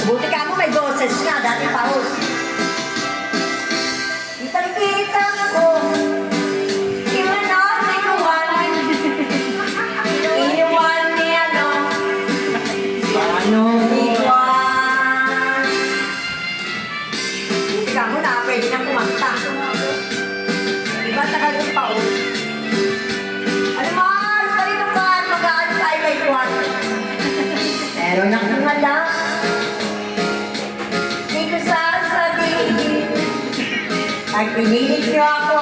Buti ka mo may boses nga, dati paus. Kitang-kita ko, iwanan ni Juan. Iniwan ni ano, ni Juan. Buti ka mo na, pwede nang kumanta. Iba tagal yung paus. Ano man, parito ka at mag-aan tayo kay Juan. Pero nakungalang, di ko sasabihin. Pag pinilit niyo ako,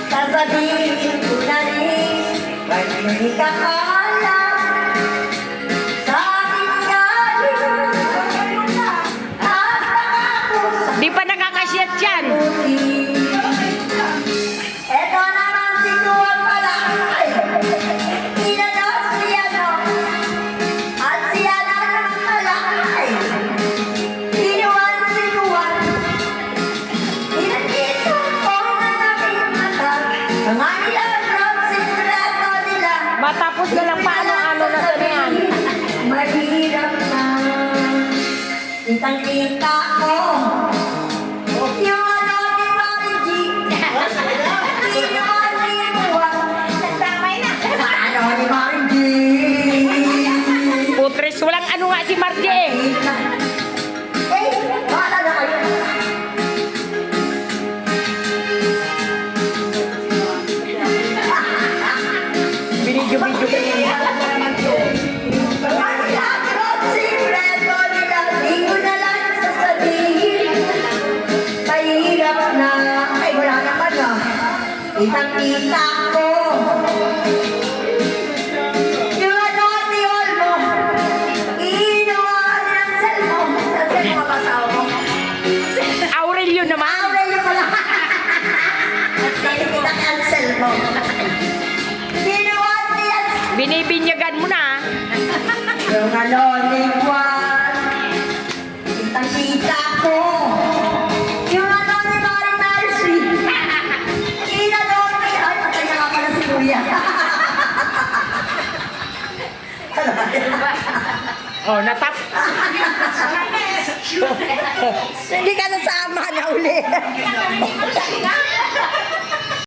sasabihin ko na rin. Pag hindi ka alam, sa akin galing. At ako sa Di pa nakakasyat yan. eto naman si Juan pala. Inalas si ano. At si Ana naman pala. Iniwan si Juan. Pinakita ko na nakikita. Mga nilagrab sikreto nila. Matapos na lang paano-ano na sa yan. Mahirap na. Kitang-kita ko. Yung ano ni Mari G. Iniwan ni Juan. Nagtamay na. Ano ni Mari G. Putres, walang ano nga si Margie eh. Eh, wala na kayo. Binidyo-bidyo ko yun. Mga nilagrab sikreto nila. Di ko na lang sasabihin. Mahirap na. Ay, wala naman na. Kitang-kita ko. Yung ano, ni Olmo. Iinuwa ng cellphone. Sa cellphone kapasaw mo. Aurelio naman. Aurelio pala. At sino kita cancel mo. Ginawa niya. Binibinyagan mo na. Yung ano, ni Juan. Kitang-kita ko. Yung ano, ni Mari Narcy. Inano ni... Ay, patay na nga pala si Kuya. Oh, natap. Hindi ka nasama na uli.